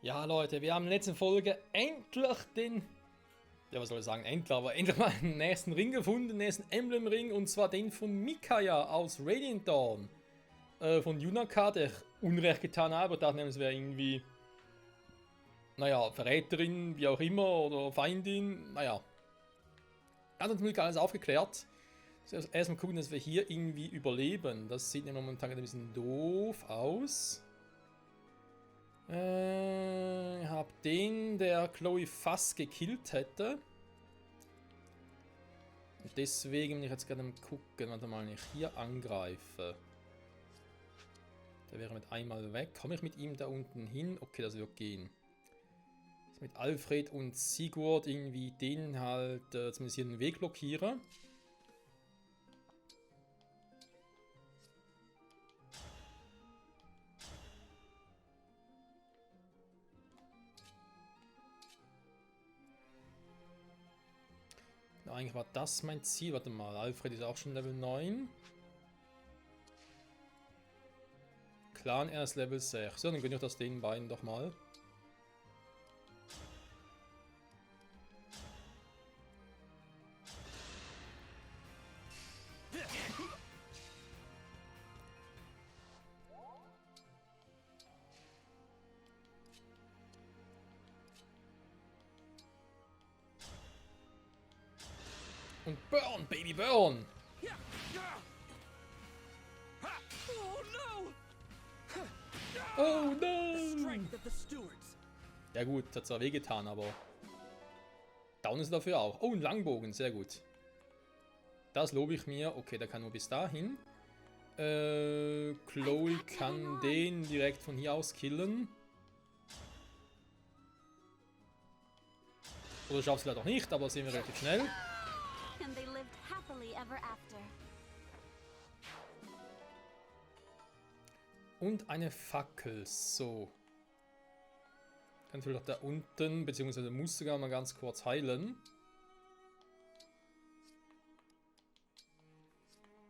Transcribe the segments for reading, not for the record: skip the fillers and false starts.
Ja, Leute, wir haben in der letzten Folge endlich den... Ja, was soll ich sagen? Endlich, aber endlich mal den nächsten Ring gefunden, den nächsten Emblem-Ring. Und zwar den von Micaiah aus Radiant Dawn. Von Yunaka, der ich Unrecht getan habe. Ich dachte, es wäre irgendwie... Naja, Verräterin, wie auch immer, oder Feindin. Naja. Hat uns Glück alles aufgeklärt. Also erstmal gucken, dass wir hier irgendwie überleben. Das sieht ja momentan ein bisschen doof aus. Ich habe den, der Chloe fast gekillt hätte. Und deswegen bin ich jetzt gerade am gucken, warte mal, wenn ich hier angreife. Der wäre mit einmal weg. Komme ich mit ihm da unten hin? Okay, das wird gehen. Jetzt mit Alfred und Sigurd irgendwie den halt zumindest hier den Weg blockiere. Na, eigentlich war das mein Ziel. Warte mal, Alfred ist auch schon Level 9. Clan erst Level 6. Ja, dann gönne ich das den beiden doch mal. Und burn, Baby, burn! Oh no! Ja gut, hat zwar wehgetan, aber down ist er dafür auch. Oh, ein Langbogen, sehr gut. Das lobe ich mir. Okay, der kann nur bis dahin. Chloe kann den direkt von hier aus killen. Oder schafft sie leider auch nicht, aber sehen wir relativ schnell. Und eine Fackel, so. Kann vielleicht da unten, beziehungsweise muss sogar mal ganz kurz heilen.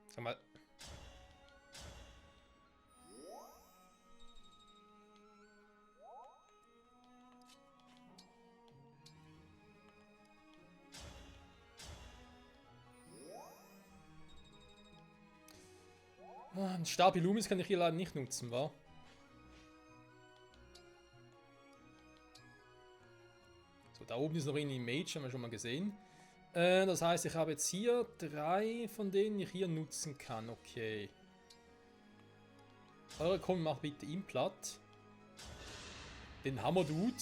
Sag mal. Ein Stab Illumis kann ich hier leider nicht nutzen, wa? So, da oben ist noch irgendwie ein Mage, haben wir schon mal gesehen. Das heißt, ich habe jetzt hier 3, von denen ich hier nutzen kann. Okay. Eure komm, macht bitte ihn platt. Den Hammer-Dude.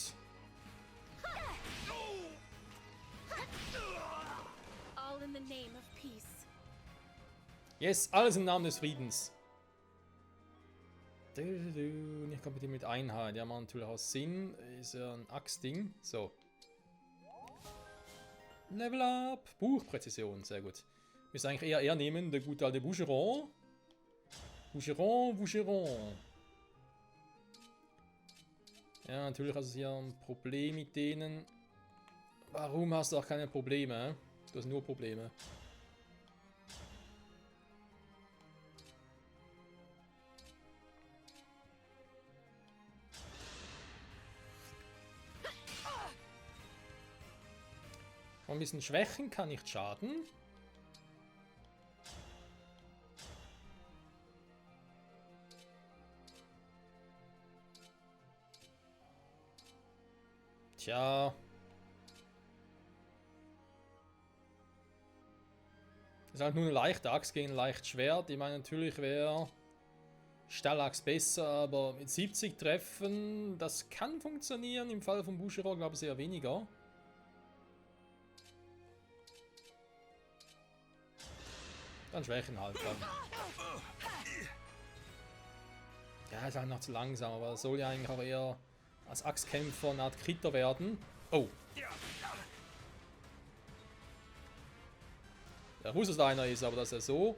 Yes, alles im Namen des Friedens. Ich komme mit ihm mit Einheit. Ja, macht natürlich auch Sinn. Ist ja ein Axtding. So. Level up. Buchpräzision, sehr gut. Müssen eigentlich eher nehmen, der gute alte Boucheron. Boucheron. Ja, natürlich hast du hier ein Problem mit denen. Warum hast du auch keine Probleme? Du hast nur Probleme. Ein bisschen schwächen kann nicht schaden. Tja. Ist halt nur eine leichte Axt gegen ein leichtes Schwert. Ich meine, natürlich wäre Stahlachs besser, aber mit 70 Treffen, das kann funktionieren. Im Fall von Boucheron glaube ich eher weniger. Dann schwächen halt dann. Ja, ist halt noch zu langsam, aber das soll ja eigentlich auch eher als Axtkämpfer eine Art Kritter werden. Oh. Ja, ich wusste, dass da einer ist, aber dass er so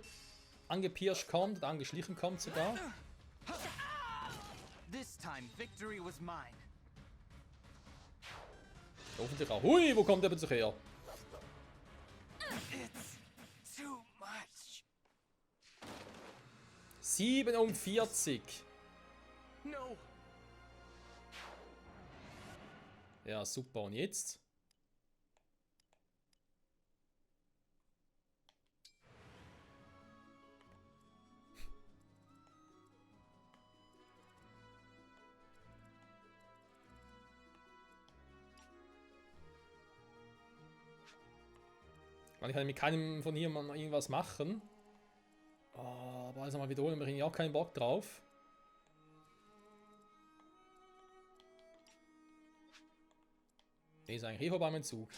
angepirscht kommt und angeschlichen kommt sogar. Hoffentlich auch. Hui, wo kommt der bitte her? 47. No. Ja, super. Und jetzt? Weil ich kann mit keinem von hier mal irgendwas machen. Oh, aber also mal wiederholen, da habe ich auch keinen Bock drauf. Der ist eigentlich eh vorbei mein Zug.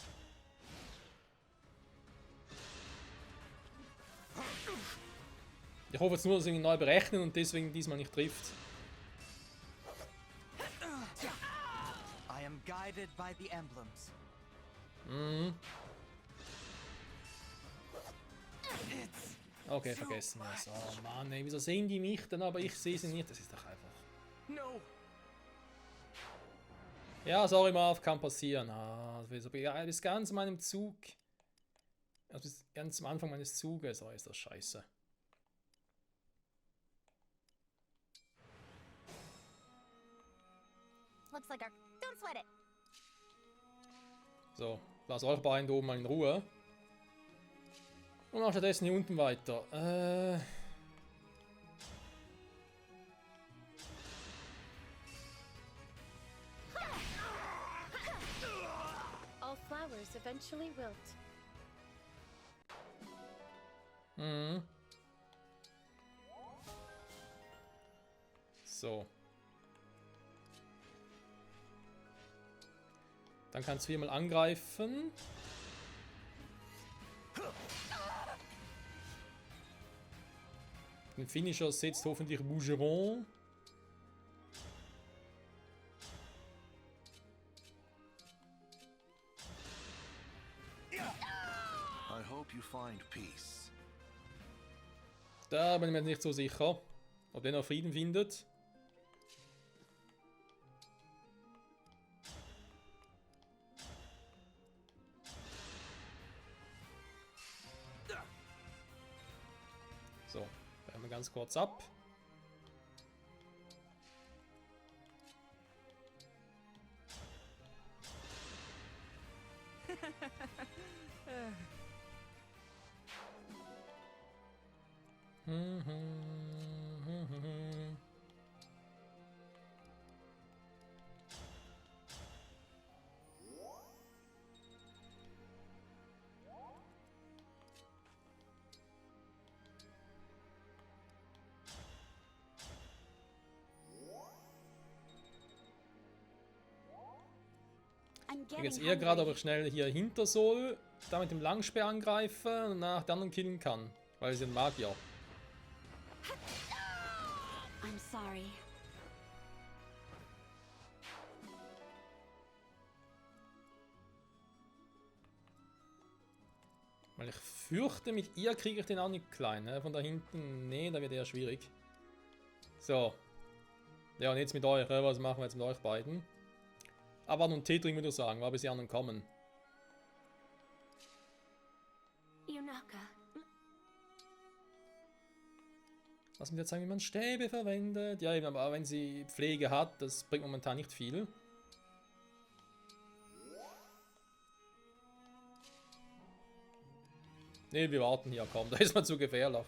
Ich hoffe jetzt nur, dass ich ihn neu berechnen und deswegen diesmal nicht trifft. I am guided by the emblems. Mhm. Okay, vergessen wir es. Oh Mann, ey, wieso sehen die mich dann, aber ich sehe sie nicht? Das ist doch einfach. No. Ja, sorry, Marv, kann passieren. Ah, bis ganz an meinem Zug. Also bis ganz am Anfang meines Zuges. Oh, ist das scheiße. Looks like our... Don't sweat it. So, lass euch beiden da oben mal in Ruhe. Und mach stattdessen hier unten weiter. All flowers eventually wilt. Mhm. So. Dann kannst du hier mal angreifen. Den Finisher setzt hoffentlich Bougeron. I hope you find peace. Da bin ich mir nicht so sicher, ob der noch Frieden findet. So, brechen wir ganz kurz ab. I'm Ich getting jetzt eher gerade, ob hungry. ich schnell hier hinter soll, da mit dem Langspeer angreife und nach den anderen killen kann. Weil sie sind Magier. I'm sorry. Weil ich fürchte, mit ihr kriege ich den auch nicht klein. Ne? Von da hinten, nee, da wird eher schwierig. So. Ja, und jetzt mit euch. Was machen wir jetzt mit euch beiden? Aber nun Tetring würde ich sagen, war bis die anderen kommen. Yunaka. Lass mich jetzt sagen, wie man Stäbe verwendet. Ja, eben, aber wenn sie Pflege hat, das bringt momentan nicht viel. Ne, wir warten hier, komm, da ist man zu gefährlich.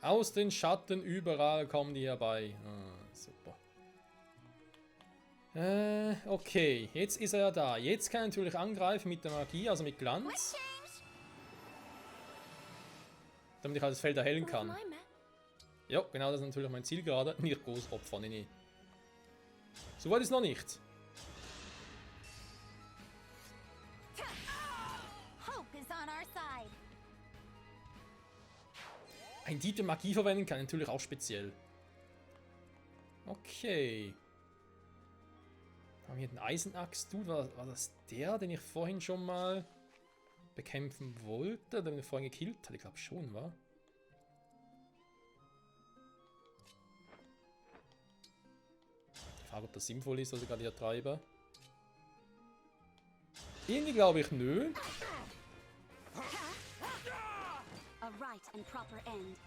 Aus den Schatten überall kommen die herbei. Ah, super. Okay, jetzt ist er ja da. Jetzt kann er natürlich angreifen mit der Magie, also mit Glanz. Damit ich halt das Feld erhellen With kann. my ma- Ja, genau, das ist natürlich mein Ziel gerade. Nicht groß opfern, nee. So weit ist noch nicht. Hope is on our side. Ein Dieter Magie verwenden kann natürlich auch speziell. Okay. Haben wir den Eisenaxt-Dude? War das der, den ich vorhin schon mal bekämpfen wollte? Oder den ich vorhin gekillt hatte? Ich glaube schon, war. Die Frage, ob das sinnvoll ist, was ich gerade hier treibe. Irgendwie glaube ich, nö. A right and proper end.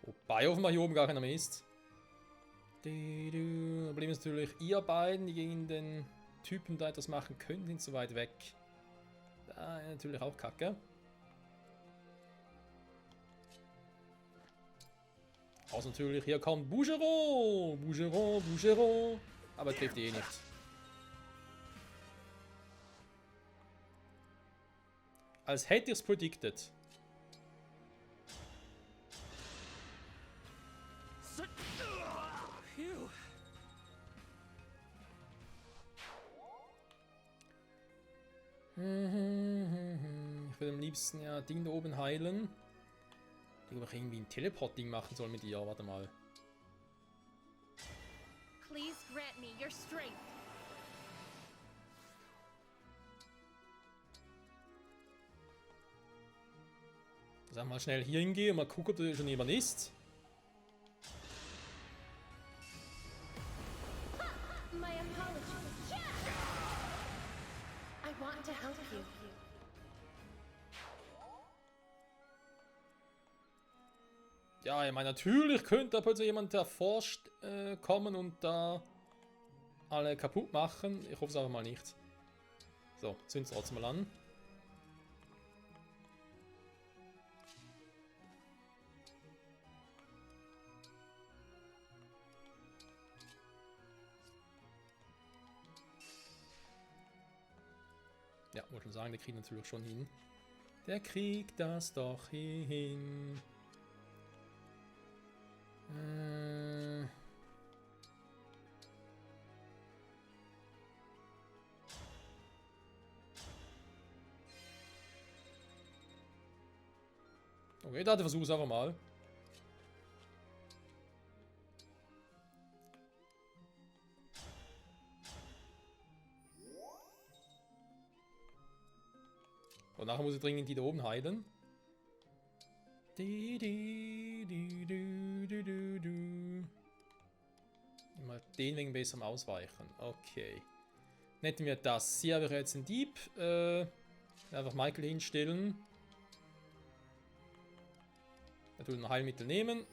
Wobei offenbar hier oben gar keiner mehr ist. Problem ist natürlich, ihr beiden, die gegen den Typen da etwas machen können, sind so weit weg. Da natürlich auch kacke. Außer natürlich, hier kommt Bougeron! Bougeron, Bougeron! Aber trifft eh nicht. Als hätte ich es predicted. Phew. Ich würde am liebsten ja Ding da oben heilen. Ich glaube, ich irgendwie ein Teleporting machen soll mit ihr. Warte mal. Please grant me your strength. Sag mal schnell hier hingehen und mal gucken, ob da schon jemand ist. My apologies. I want to help you. Ja, ich meine, natürlich könnte da plötzlich jemand erforscht kommen und da alle kaputt machen. Ich hoffe es aber mal nicht. So, zünd's trotzdem mal an. Ja, muss schon sagen, der kriegt natürlich schon hin. Der kriegt das doch hin. Okay, da versuche es einfach mal. Und nachher muss ich dringend die da oben heilen. Mal den wegen besserem Ausweichen. Okay. Nehmen wir das. Hier habe ich jetzt einen Dieb. Einfach Michael hinstellen. Natürlich ein Heilmittel nehmen.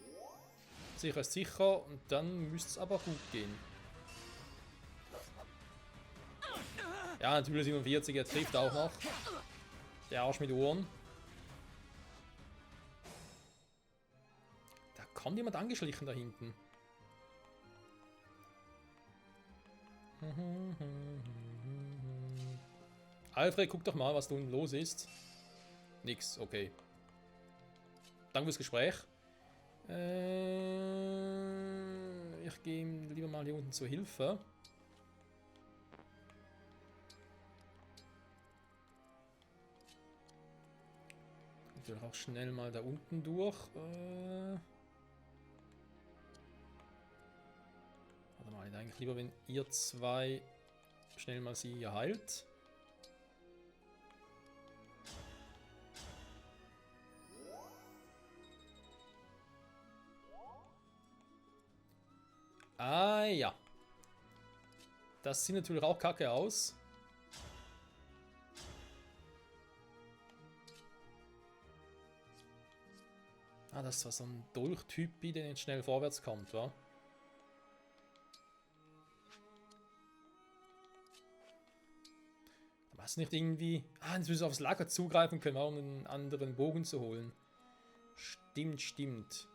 Sicher ist sicher. Und dann müsste es aber gut gehen. Ja, natürlich 47, er trifft auch noch. Der Arsch mit Ohren. Da kommt jemand angeschlichen da hinten. Alfred, guck doch mal, was da unten los ist. Nix, okay. Danke fürs Gespräch. Ich gehe ihm lieber mal hier unten zur Hilfe. Natürlich auch schnell mal da unten durch. Warte mal, eigentlich lieber, wenn ihr zwei schnell mal sie hier heilt. Ah ja. Das sieht natürlich auch kacke aus. Ah, das war so ein Dolchtyp, der nicht schnell vorwärts kommt, wa? Was nicht irgendwie... Ah, jetzt müssen wir aufs Lager zugreifen können, um einen anderen Bogen zu holen. Stimmt, stimmt.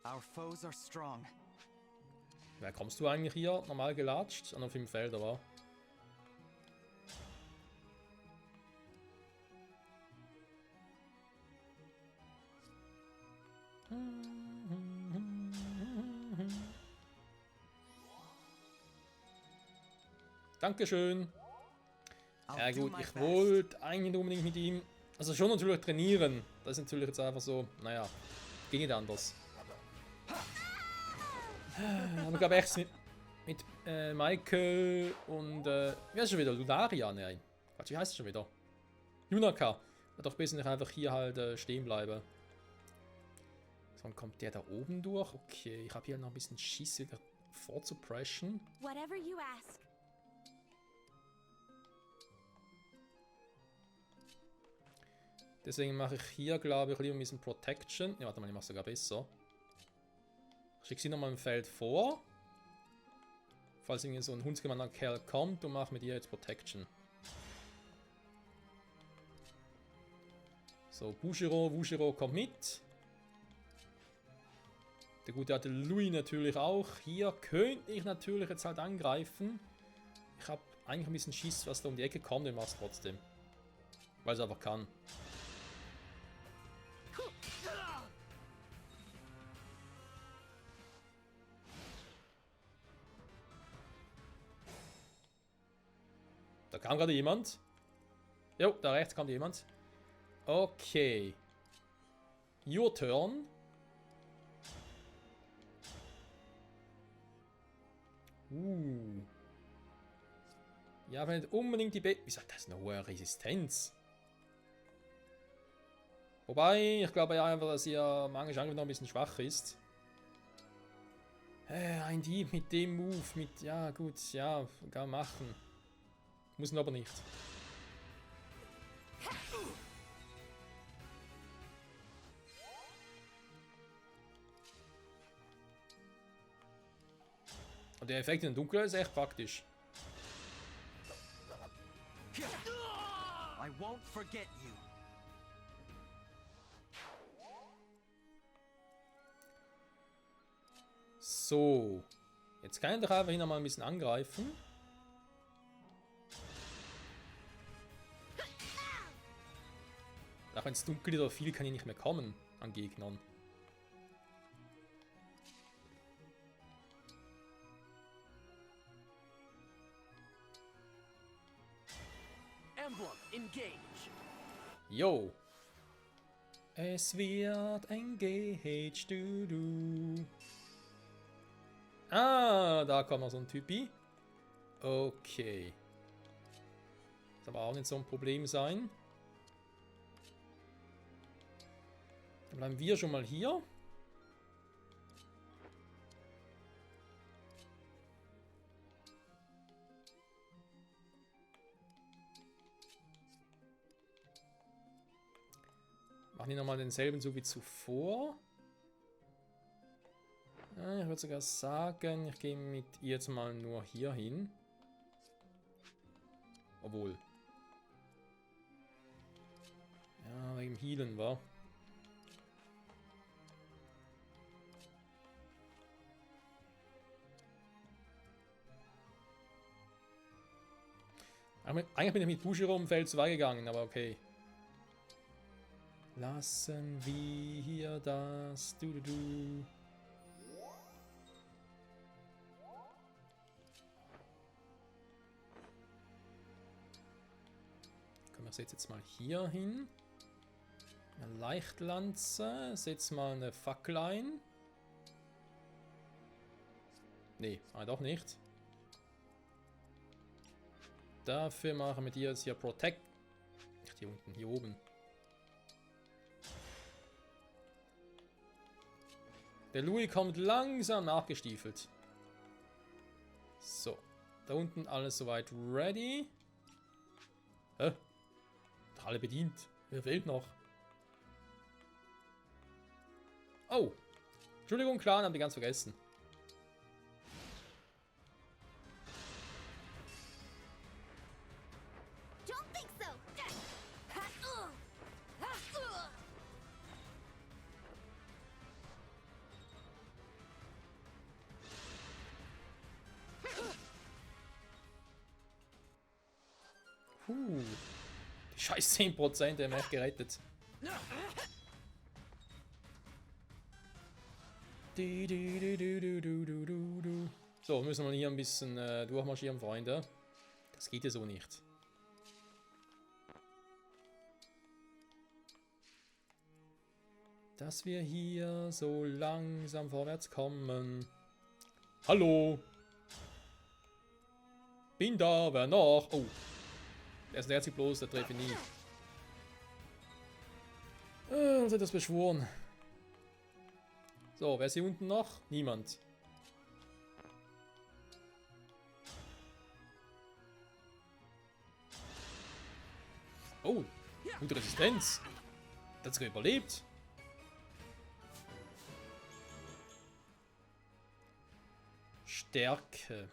Our foes are strong. Wer kommst du eigentlich hier? Normal gelatscht? Auf dem Feld, aber. Dankeschön. Ja gut, ich wollte eigentlich nicht unbedingt mit ihm Also schon natürlich trainieren. Das ist natürlich jetzt einfach so, naja, ging nicht anders. Aber ich glaube echt mit Michael und, wie heißt es schon wieder? Lunaria? Nein. Quatsch, wie heißt es schon wieder? Junaka. Ja, doch besser nicht einfach hier halt stehen bleiben. So, dann kommt der da oben durch. Okay, ich habe hier noch ein bisschen Schiss wieder vorzupreschen. Whatever you ask. Deswegen mache ich hier, glaube ich, lieber ein bisschen Protection. Ja, warte mal, ich mache es sogar besser. Ich schicke sie nochmal im Feld vor. Falls irgendwie so ein hundsgemeiner Kerl kommt und mache mit ihr jetzt Protection. So, Bushiro kommt mit. Der gute alte Louis natürlich auch. Hier könnte ich natürlich jetzt halt angreifen. Ich habe eigentlich ein bisschen Schiss, was da um die Ecke kommt, den mach's trotzdem. Weil es einfach kann. Da kam gerade jemand. Jo, da rechts kommt jemand. Okay. Your turn. Ja, aber nicht unbedingt die Wieso hat das eine hohe Resistenz? Wobei, ich glaube ja einfach, dass ihr Magisch Angriff noch ein bisschen schwach ist. Ein Dieb mit dem Move, mit, ja gut, ja, kann man machen. Muss aber nicht. Und der Effekt in der Dunkelheit ist echt praktisch. I won't forget you. So. Jetzt kann ich doch einfach hier nochmal ein bisschen angreifen. Auch wenn es dunkel ist oder viel, kann ich nicht mehr kommen an Gegnern. Emblem, engage. Yo. Es wird engaged, du. Ah, da kommt noch so ein Typi. Okay. Das aber auch nicht so ein Problem sein. Dann bleiben wir schon mal hier. Machen wir nochmal denselben so wie zuvor. Ich würde sogar sagen, ich gehe mit ihr jetzt mal nur hier hin. Obwohl. Ja, wegen dem Healen war. Eigentlich bin ich mit Bushiro im Feld zu weit gegangen, aber okay. Lassen wir hier das du. Komm, ich setze jetzt mal hier hin. Eine Leichtlanze. Setze mal eine Fackel ein. Nee, doch nicht. Dafür machen wir dir jetzt hier Protect. Ach, hier unten, hier oben. Der Louis kommt langsam nachgestiefelt. So. Da unten alles soweit ready. Hä? Doch alle bedient. Wer fehlt noch? Oh. Entschuldigung, Clan, haben die ganz vergessen. Don't think so. Die scheiß 10% haben echt gerettet. So, müssen wir hier ein bisschen durchmarschieren, Freunde. Das geht ja so nicht. dass wir hier so langsam vorwärts kommen. Hallo? Bin da, wer noch? Oh. Der nähert sich bloß, der treffe ich nie. Was hat das beschworen? So, wer ist hier unten noch? Niemand. Oh, gute Resistenz. Das hat sogar überlebt. Stärke.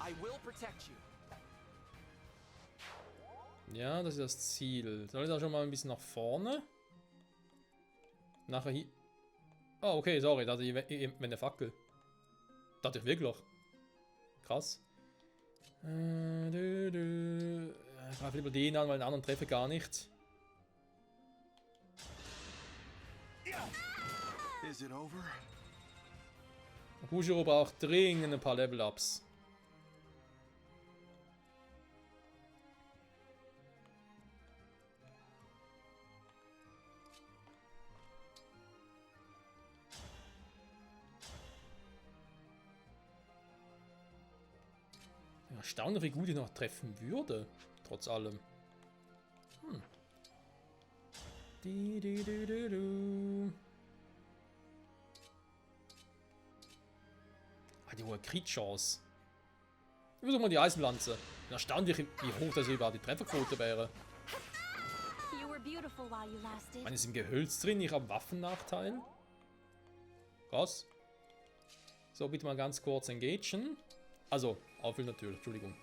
I will protect you. Ja, das ist das Ziel. Soll ich da schon mal ein bisschen nach vorne? Nachher hier. Oh, okay, sorry, da hatte ich eine Fackel. Dachte ich wirklich. Krass. Ich greife lieber den an, weil den anderen treffe ich gar nicht. Is it over? Bujiro braucht dringend ein paar Level-Ups. Erstaunlich, wie gut ich noch treffen würde. Trotz allem. Die hohe Crit-Chance. Ich versuche mal die Eisenlanze. Erstaunlich, wie hoch das überhaupt die Trefferquote wäre. You were beautiful while you lasted. Man ist im Gehölz drin, ich habe Waffennachteil. Krass. So, bitte mal ganz kurz engagen. Also, auffüllen natürlich, Entschuldigung.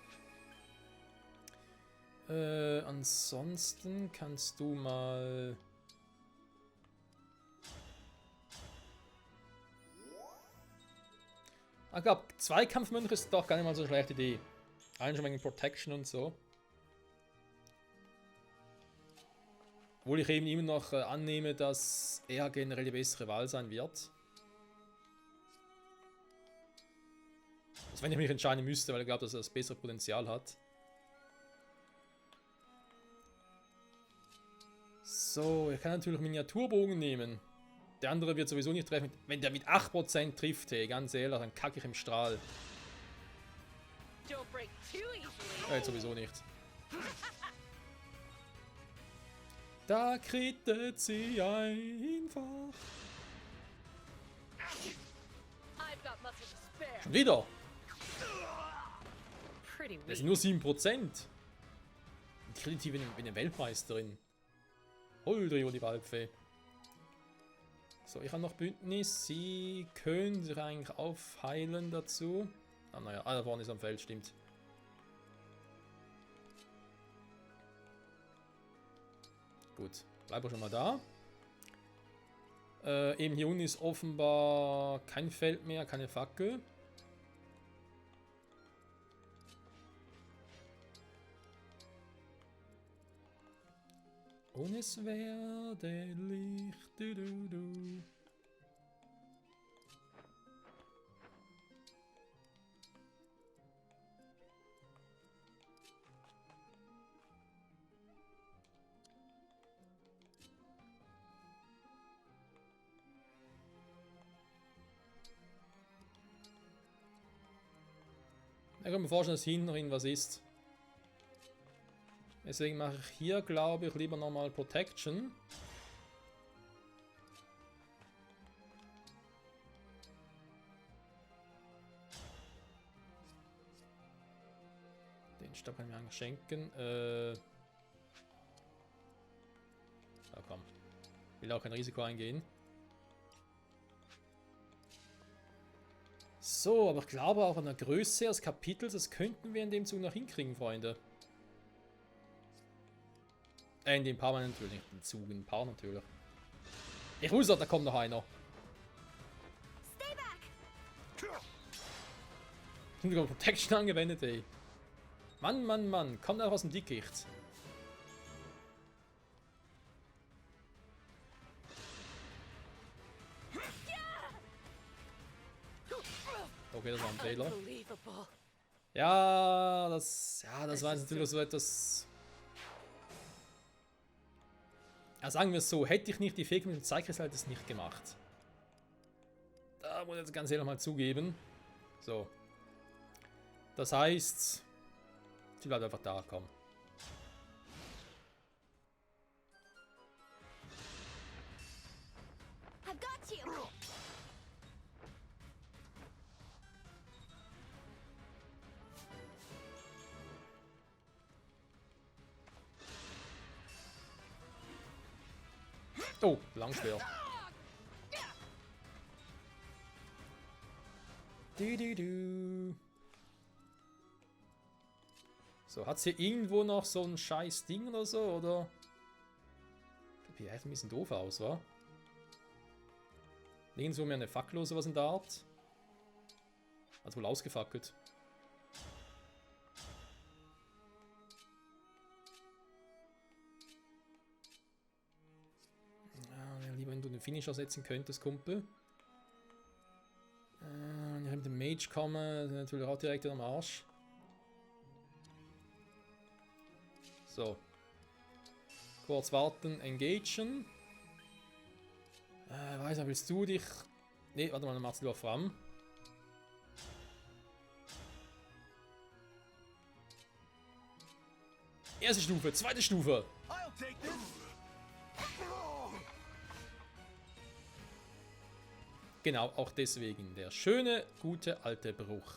Ansonsten kannst du mal... Ich glaube, Zweikampfmönch ist doch gar nicht mal so eine schlechte Idee. Allein schon wegen Protection und so. Obwohl ich eben immer noch annehme, dass er generell die bessere Wahl sein wird. Also wenn ich mich entscheiden müsste, weil ich glaube, dass er das bessere Potenzial hat. So, ich kann natürlich Miniaturbogen nehmen. Der andere wird sowieso nicht treffen. Wenn der mit 8% trifft, hey, ganz ehrlich, dann kacke ich im Strahl. Don't break too easily. Jetzt sowieso nicht. Da kritet sie einfach. I've got muscle to spare. Schon wieder. Pretty Das weak. sind nur 7%. Ich kriege die wie eine Weltmeisterin. Holdrio, die Waldfee. So, ich habe noch Bündnis. Sie können sich eigentlich aufheilen dazu. Ah, naja, da vorne ist am Feld, stimmt. Gut, bleiben wir schon mal da. Eben hier unten ist offenbar kein Feld mehr, keine Fackel. Und es werde Licht. Du. Ich kann mir vorstellen, dass hinten drin was ist. Deswegen mache ich hier, glaube ich, lieber nochmal Protection. Den Stab kann ich mir eigentlich schenken. Ja, komm. Will auch kein Risiko eingehen. So, aber ich glaube auch an der Größe des Kapitels, das könnten wir in dem Zug noch hinkriegen, Freunde. In dem Paar natürlich, in Zug, in Paar natürlich. Ich wusste, da kommt noch einer. Stay back. Ich habe sogar Protection angewendet, ey. Mann, kommt einfach aus dem Dickicht. Okay, das war ein Fehler. Unbelievable. Ja, das war jetzt natürlich so etwas. Ja, sagen wir es so, hätte ich nicht die Fähigkeit mit dem Zeitkristall, hätte ich es nicht gemacht. Da muss ich jetzt ganz ehrlich mal zugeben. So. Das heißt, sie bleibt einfach da, komm. I've got you. Oh, Langschwer. Du. So, hat hier irgendwo noch so ein scheiß Ding oder so, oder? Sieht echt ein bisschen doof aus, wa? Nirgendwo mehr eine Fackel oder sowas in der Art. Hat wohl ausgefackelt. Ja, lieber wenn du den Finisher setzen könntest, Kumpel. Wenn ich mit dem Mage komme, ist natürlich auch direkt am Arsch. So. Kurz warten, engagen. Weiß nicht, willst du dich... Ne, warte mal, dann machst du auf Ram. Erste Stufe, zweite Stufe. I'll take this. Genau, auch deswegen. Der schöne, gute, alte Bruch.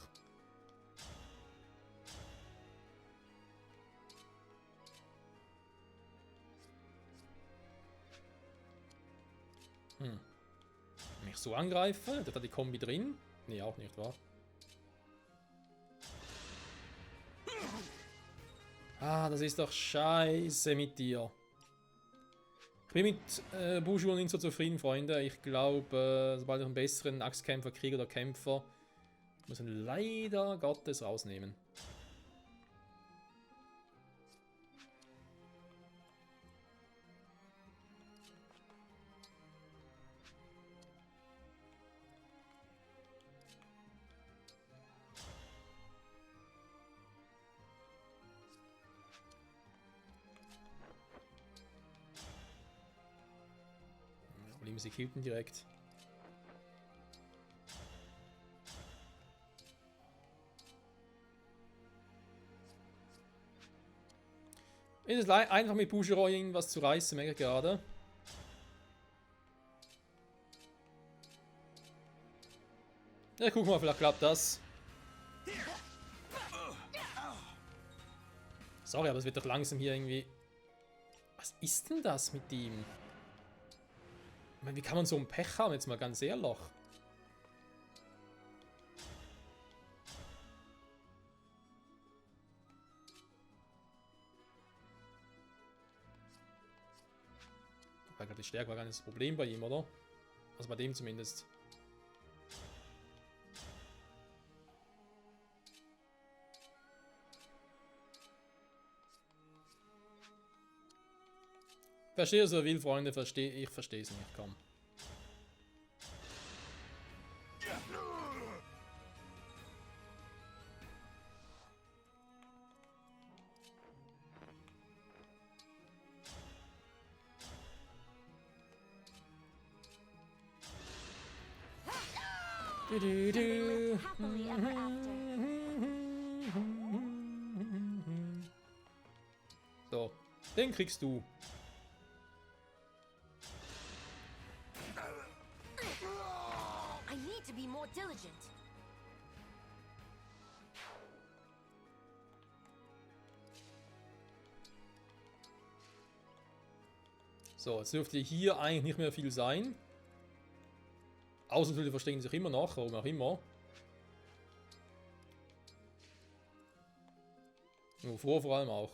Wenn ich so angreife, der hat die Kombi drin. Nee, auch nicht, wahr? Ah, das ist doch scheiße mit dir. Ich bin mit Bushul nicht so zufrieden, Freunde. Ich glaube, sobald ich einen besseren Axtkämpfer kriege oder Kämpfer, muss ich ihn leider Gottes rausnehmen. Sie killten direkt. Es ist einfach mit Bushiroy irgendwas zu reißen, mega gerade. Ja, guck mal, vielleicht klappt das. Sorry, aber es wird doch langsam hier irgendwie... Was ist denn das mit ihm? Ich meine, wie kann man so ein Pech haben, jetzt mal ganz ehrlich? Weil gerade die Stärke war gar nicht das Problem bei ihm, oder? Also bei dem zumindest. Verstehe, was er will, Freunde, ich verstehe es nicht, komm. Happily ever after. So, den kriegst du. I need to be more diligent. So, jetzt dürfte hier eigentlich nicht mehr viel sein. Außer natürlich verstecken sich immer noch, warum auch immer. Wovor vor allem auch.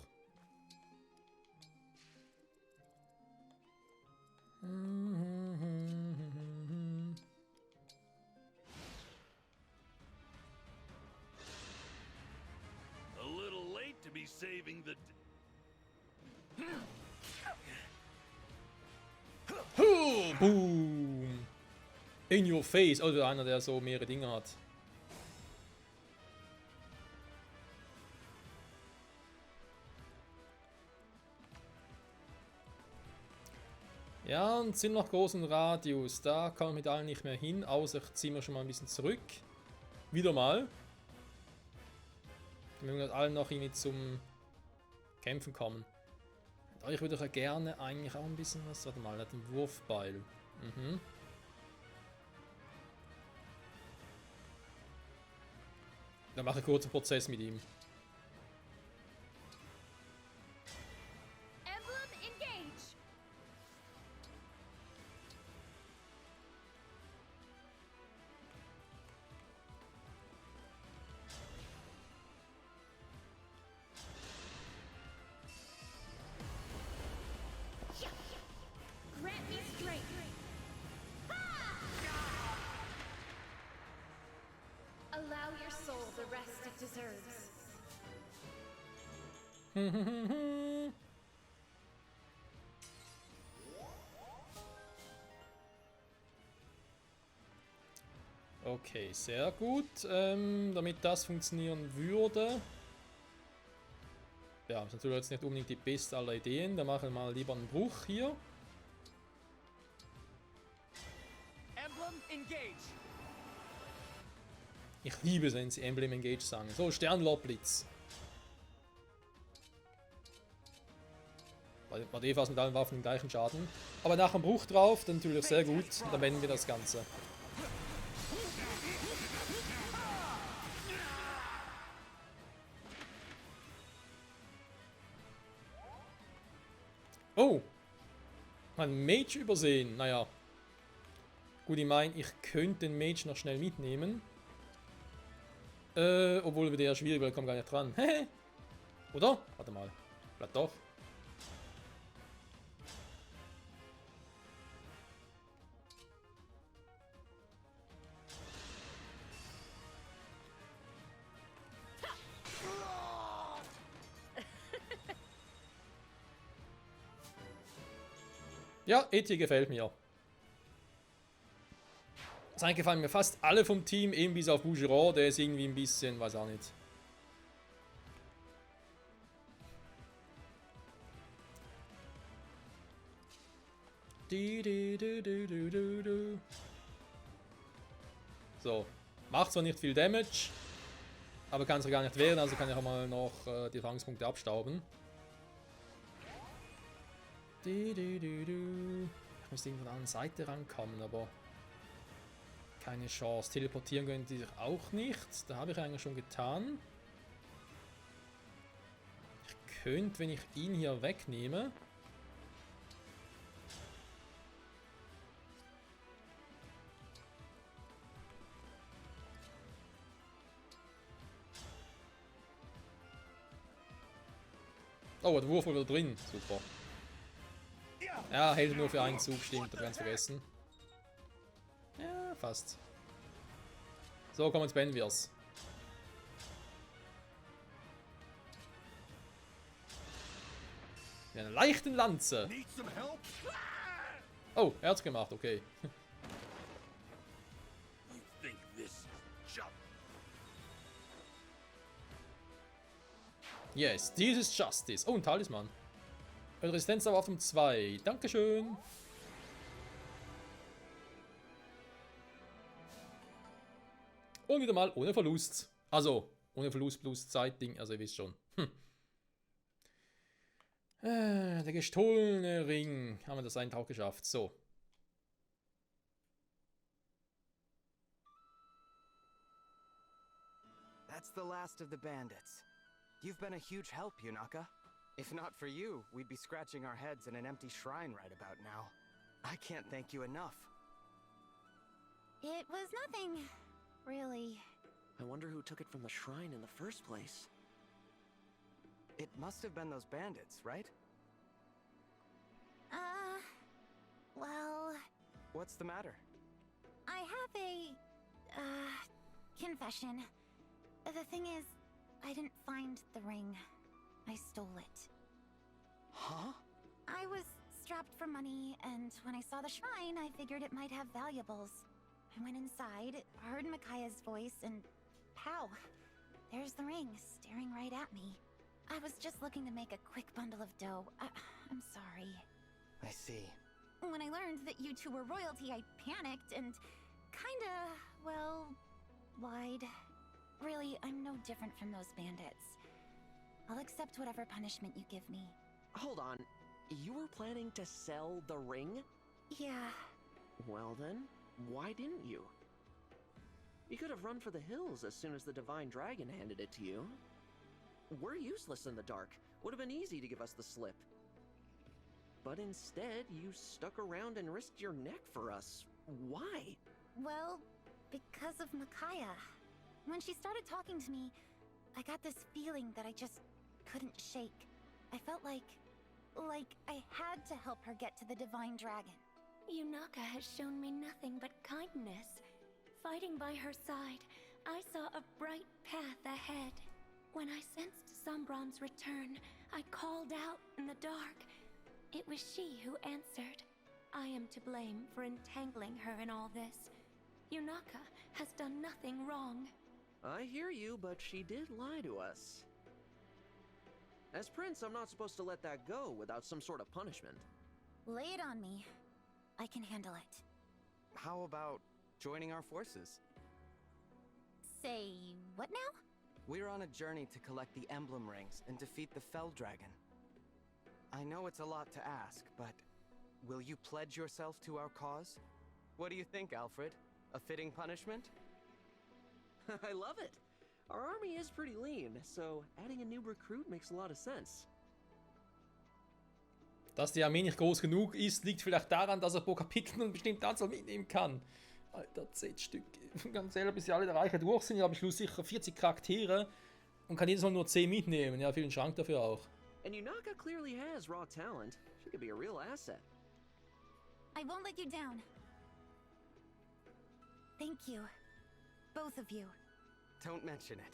A little late to be saving the... Boom! In your face. Also einer, der so mehrere Dinge hat. Ja, einen ziemlich großen Radius. Da kann man mit allen nicht mehr hin, außer ich ziehe mir schon mal ein bisschen zurück. Wieder mal. Damit wir mit allen noch irgendwie zum Kämpfen kommen. Und euch würde ich ja gerne eigentlich auch ein bisschen was... Warte mal, den Wurfbeil. Mhm. Dann mache ich kurz einen Prozess mit ihm. Emblem engage. Grant me strength. Allow your soul the rest it deserves. Okay, sehr gut. Damit das funktionieren würde. Ja, ist natürlich jetzt nicht unbedingt die beste aller Ideen. Da machen wir mal lieber einen Bruch hier. Emblem engage. Ich liebe es, wenn sie Emblem Engage sagen. So, Sternlobblitz. War eh fast mit allen Waffen den gleichen Schaden. Aber nach dem Bruch drauf, dann natürlich sehr gut. Dann beenden wir das Ganze. Oh! Ein Mage übersehen. Naja. Gut, ich meine, ich könnte den Mage noch schnell mitnehmen. Obwohl wieder eher schwierig, weil ich komme gar nicht dran. Oder? Warte mal. Vielleicht doch. Ja, Eti gefällt mir. Eigentlich gefallen mir fast alle vom Team, eben bis auf Bougeron, der ist irgendwie ein bisschen, weiß auch nicht. So, macht zwar nicht viel Damage, aber kann es gar nicht wehren, also kann ich auch mal noch die Erfahrungspunkte abstauben. Ich muss irgendwie von der anderen Seite rankommen, aber keine Chance. Teleportieren können die sich auch nicht. Da habe ich eigentlich schon getan. Ich könnte, wenn ich ihn hier wegnehme... Oh, der Wurf war wieder drin. Super. Ja, hält nur für einen Zug, stimmt, hab ganz vergessen. Ja, fast. So, komm, jetzt beenden wir's. Mit einer leichten Lanze. Need some help? Oh, er hat's gemacht, okay. You think this is just... Yes, this is justice. Oh, ein Talisman. Resistenz auf um 2. Dankeschön. Und wieder mal ohne Verlust. Also, ohne Verlust plus Zeitding. Also, ihr wisst schon. Der gestohlene Ring. Haben wir das einen Tag geschafft. So. That's the last of the bandits. You've been a huge help, Yunaka. If not for you, we'd be scratching our heads in an empty shrine right about now. I can't thank you enough. It was nothing, really. I wonder who took it from the shrine in the first place. It must have been those bandits, right? Well... What's the matter? I have a... confession. The thing is, I didn't find the ring. I stole it. Huh? I was strapped for money, and when I saw the shrine, I figured it might have valuables. I went inside, heard Mikaya's voice, and pow! There's the ring, staring right at me. I was just looking to make a quick bundle of dough. I'm sorry. I see. When I learned that you two were royalty, I panicked and kinda, well, lied. Really, I'm no different from those bandits. I'll accept whatever punishment you give me. Hold on. You were planning to sell the ring? Yeah. Well then, why didn't you? You could have run for the hills as soon as the Divine Dragon handed it to you. We're useless in the dark. Would have been easy to give us the slip. But instead, you stuck around and risked your neck for us. Why? Well, because of Micaiah. When she started talking to me, I got this feeling that I just couldn't shake. I felt like I had to help her get to the Divine Dragon. Yunaka has shown me nothing but kindness. Fighting by her side, I saw a bright path ahead. When I sensed Sombron's return, I called out in the dark. It was she who answered. I am to blame for entangling her in all this. Yunaka has done nothing wrong. I hear you, but she did lie to us. As Prince, I'm not supposed to let that go without some sort of punishment. Lay it on me. I can handle it. How about joining our forces? Say what now? We're on a journey to collect the emblem rings and defeat the Fell Dragon. I know it's a lot to ask, but will you pledge yourself to our cause? What do you think, Alfred? A fitting punishment? I love it. Our army is pretty lean, so adding a new recruit makes a lot of sense. Dass die Armee nicht groß genug ist, liegt vielleicht daran, dass er pro Kapitel eine bestimmte Anzahl mitnehmen kann. Alter, 10 Stück. Ganz ehrlich, bis sie alle der Reiche durch sind, habe ich Schluss sicher 40 Charaktere und kann jedes Mal nur 10 mitnehmen. Ja, vielen Schrank dafür auch. And Yunaka clearly has raw talent. She could be a real asset. I won't let you down. Thank you. Both of you. Don't mention it.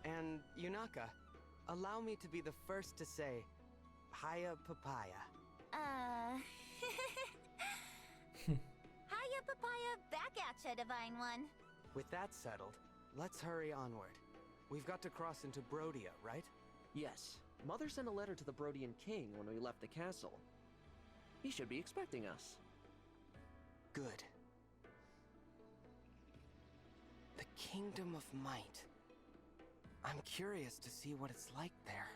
And Yunaka, allow me to be the first to say, Hiya Papaya. Hiya, Papaya, back at ya, Divine One. With that settled, let's hurry onward. We've got to cross into Brodia, right? Yes. Mother sent a letter to the Brodian king when we left the castle. He should be expecting us. Good. The Kingdom of Might. I'm curious to see what it's like there.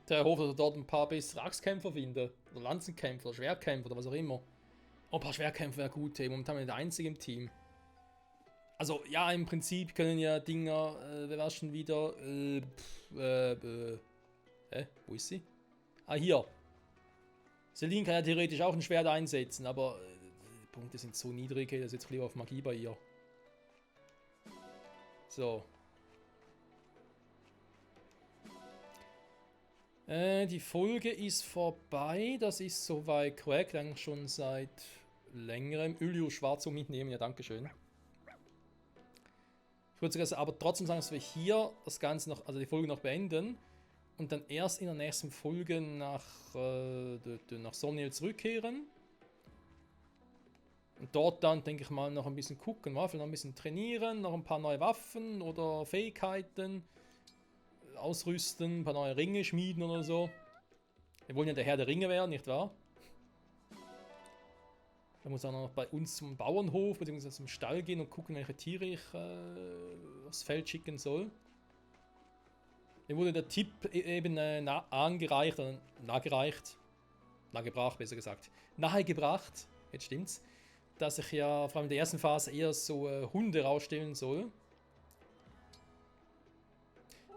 Der hofft, dass er dort ein paar bessere Axtkämpfer findet. Oder Lanzenkämpfer, oder Schwertkämpfer, oder was auch immer. Oh, ein paar Schwertkämpfer wäre gut, hey. Momentan bin ich der Einzige im Team. Also, ja, im Prinzip können ja Dinger, wer war schon wieder? Wo ist sie? Ah, hier. Celine kann ja theoretisch auch ein Schwert einsetzen, aber die Punkte sind so niedrig, dass jetzt lieber auf Magie bei ihr. So. Die Folge ist vorbei, das ist soweit korrekt, eigentlich schon seit längerem. Ylio Schwarzo mitnehmen, ja, dankeschön. Ich würde aber trotzdem sagen, dass wir hier das Ganze noch, also die Folge noch beenden und dann erst in der nächsten Folge nach Somniel zurückkehren. Und dort dann, denke ich mal, noch ein bisschen gucken, vielleicht noch ein bisschen trainieren, noch ein paar neue Waffen oder Fähigkeiten ausrüsten, ein paar neue Ringe schmieden oder so. Wir wollen ja der Herr der Ringe werden, nicht wahr? Da muss auch noch bei uns zum Bauernhof bzw. zum Stall gehen und gucken, welche Tiere ich aufs Feld schicken soll. Mir wurde der Tipp eben nahegebracht, jetzt stimmt's, dass ich ja vor allem in der ersten Phase eher so Hunde rausstellen soll.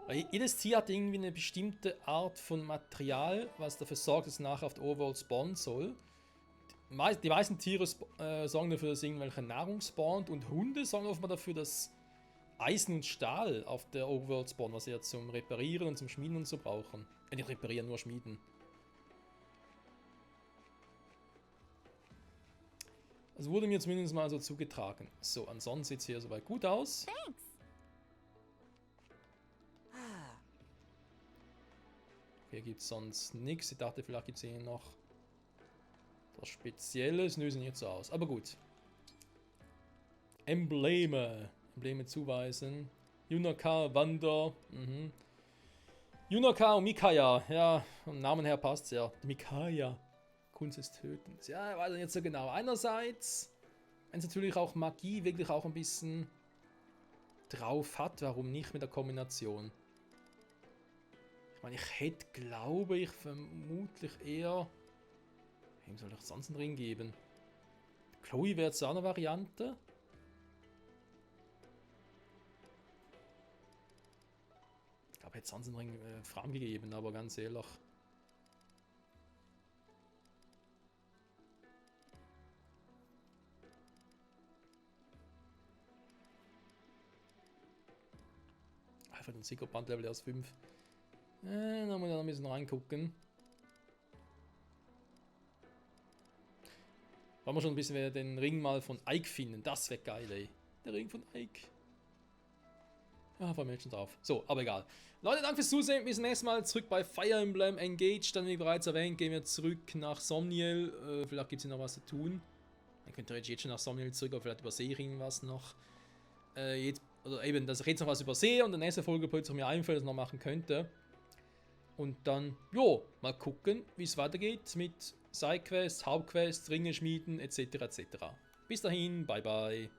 Weil jedes Tier hat irgendwie eine bestimmte Art von Material, was dafür sorgt, dass es nachher auf der Overworld spawnen soll. Die meisten Tiere sorgen dafür, dass irgendwelche Nahrung spawnt und Hunde sorgen offenbar dafür, dass Eisen und Stahl auf der Overworld spawnen, was sie ja zum Reparieren und zum Schmieden und so brauchen. Nicht reparieren, nur schmieden. Das wurde mir zumindest mal so zugetragen. So, ansonsten sieht es hier soweit gut aus. Thanks. Hier gibt es sonst nichts. Ich dachte, vielleicht gibt es hier noch was Spezielles. Nö, sieht nicht so aus. Aber gut. Embleme. Embleme zuweisen. Yunaka, Wander. Yunaka und Micaiah. Ja, vom Namen her passt es ja. Micaiah. Kunst des Tötens. Ja, weiß nicht so genau. Einerseits, wenn es natürlich auch Magie wirklich auch ein bisschen drauf hat, warum nicht mit der Kombination? Ich meine, ich hätte, glaube ich, vermutlich eher... Wem soll ich sonst einen Ring geben? Chloe wäre jetzt auch eine Variante. Ich glaube, ich hätte sonst einen Ring Fram gegeben, aber ganz ehrlich. Einfach ein Sickerband-Level erst 5. Da muss ich noch ein bisschen reingucken. Wollen wir schon ein bisschen den Ring mal von Ike finden. Das wäre geil, ey. Der Ring von Ike. Ja, freuen wir jetzt schon drauf. So, aber egal. Leute, danke fürs Zusehen. Bis zum nächsten Mal zurück bei Fire Emblem Engage. Dann, wie bereits erwähnt, gehen wir zurück nach Somniel. Vielleicht gibt es hier noch was zu tun. Dann könnt ihr jetzt schon nach Somniel zurück, aber vielleicht übersehe ich irgendwas noch. Oder eben, dass ich jetzt noch was übersehe und in der nächsten Folge plötzlich mir einfällt, dass ich noch machen könnte. Und dann, jo, mal gucken, wie es weitergeht mit Sidequests, Hauptquests, Ringe schmieden, etc. etc. Bis dahin, bye bye.